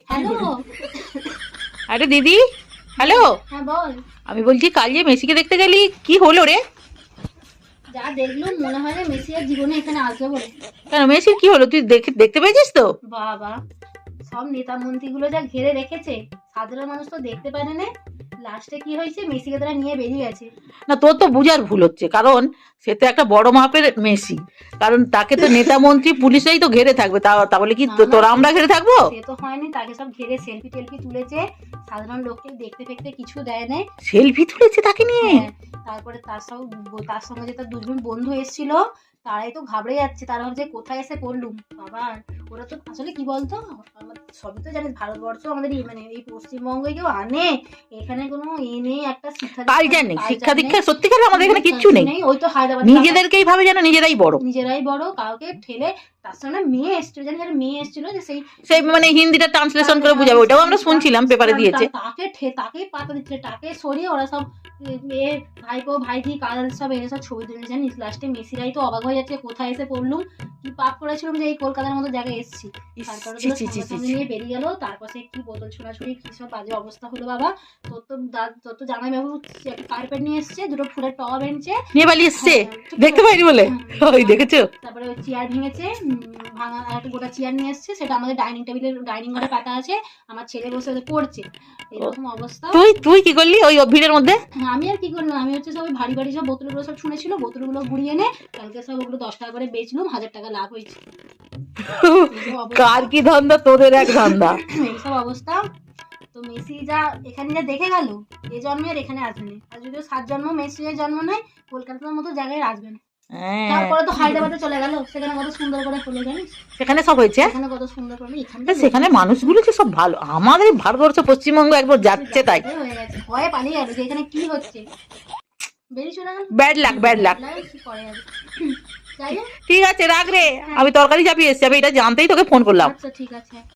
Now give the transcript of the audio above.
Hello. আরে দিদি, hello. হ্যাঁ বল। আমি বলছি কাল যে মেসিকে দেখতে গেলি, কি হলো রে? যা দেখলুম মনে হয় না মেসি আর জীবনে এখানে আসবে বলে। কেন, মেসির কি হলো? তুই দেখতে পেয়েছিস তো? বাবা, সব নেতা মন্ত্রীগুলো যা ঘিরে রেখেছে, সাধারণ মানুষ তো দেখতে পারে না। লাস্টে কি হয়েছে, মেসিকে তারা নিয়ে বেরিয়ে গেছে। না, তোর তো বুঝার ভুল হচ্ছে, কারণ সে তো একটা বড় মাপের মেসি। কারণ তাকে তো নেতা মন্ত্রী পুলিশেই তো ঘিরে থাকবে, তাহলে কি না, না, তোরা আমরা ঘিরে থাকবো? সে তো হয়নি, তাকে সব ঘিরে সেলফি টেলফি তুলেছে। সাধারণ লোককে দেখতে ফেকতে কিছু দেয় না। সেলফি তুলেছে তাকে নিয়ে? হ্যাঁ, তারপরে তার সঙ্গে যে তার দুজন বন্ধু এসেছিল, তারাই তো ঘাবড়ে যাচ্ছে। তারা ভাবছে কোথায় এসে পড়লুম। বাবা, ওরা তো আসলে কি বলতো, সবই তো জানিস, ভারতবর্ষ আমাদের মানে এই পশ্চিমবঙ্গে কেউ আনে এখানে কোনো নেই, একটা কালচার নেই, শিক্ষা দীক্ষা সত্যিকার আমাদের এখানে কিচ্ছু নেই। ওই তো হায়দ্রাবাদ নিজেদেরকেই ভাবে যেন নিজেরাই বড়। কাউকে ঠেলে। তার সঙ্গে মেয়ে এসেছিল, জানি একটা মেয়ে এসেছিল যে সেই মানে হিন্দিটা ট্রান্সলেশন করে বুঝাবে, ওটাও আমরা শুনছিলাম, পেপারে দিয়েছে। তাকে পাতা দিচ্ছে, তাকে সরিয়ে ওরা সব এ ভাইপো ভাইজি কাজ সব এনে সব ছবি তুলে, জানিস লাস্টে মেসিরাই তো অবাক হয়ে যাচ্ছে কোথায় এসে পড়লুম, কি পাপ করেছিলাম যে এই কলকাতার মতো জায়গায় এসেছি। তারপরে নিয়ে বেরিয়ে গেল। তারপর সে কি বোতল ছোড়াছুড়ি কি সব বাজে অবস্থা হলো। বাবা, তোর তো জামাই বাবু কার্পেট নিয়ে এসছে, দুটো ফুলের টব এনেছে, নিয়ে পালিয়ে এসছে, দেখতে পাইনি বলে। ওই দেখেছো? তারপরে ওই চেয়ার ভেঙেছে, ভাঙা একটা গোটা চেয়ার নিয়ে এসছে, সেটা আমাদের ডাইনিং ঘরে পাতা আছে। আমার ছেলে বসে ওদের পড়ছে, এরকম অবস্থা। তুই কি করলি ওই ভিড়ের মধ্যে? আমি আর কি করলাম, আমি হচ্ছে সব ভারী ভারী সব বোতলগুলো সব শুনেছিল, বোতলগুলো ঘুরিয়ে এনে কালকে সব ওগুলো 10 টাকা করে বেচলুম, 1000 টাকা লাভ হয়েছে। কার কি ধান্দা, তোদের এক ধান্দা। এইসব অবস্থা। তো মেসি যা এখানে যা দেখে গেল, এ জন্মে আর এখানে আসবে না। আর যদিও 7 জন্ম মেসি জন্ম নেয়, কলকাতার মতো জায়গায় আসবে না। তারপরে তো হায়দ্রাবাদে চলে গেল, সেখানে কত সুন্দর করে হলো জানিস। সেখানে সব হয়েছে, সেখানে কত সুন্দর করে। সেখানে মানুষগুলো যে সব ভালো, আমাদের ভারতবর্ষ পশ্চিমবঙ্গ একবার যাচ্ছে তাই হয়ে গেছে, ভয়ে পালিয়ে গেল যে এখানে কি হচ্ছে, বেরিয়ে চলে গেল। Bad luck. কি করে যাবে। যাই হোক, ঠিক আছে, রাখ রে, আমি তরকারি চাপিয়ে এসছি, আমি এটা জানতেই তোকে ফোন করলাম। আচ্ছা ঠিক আছে।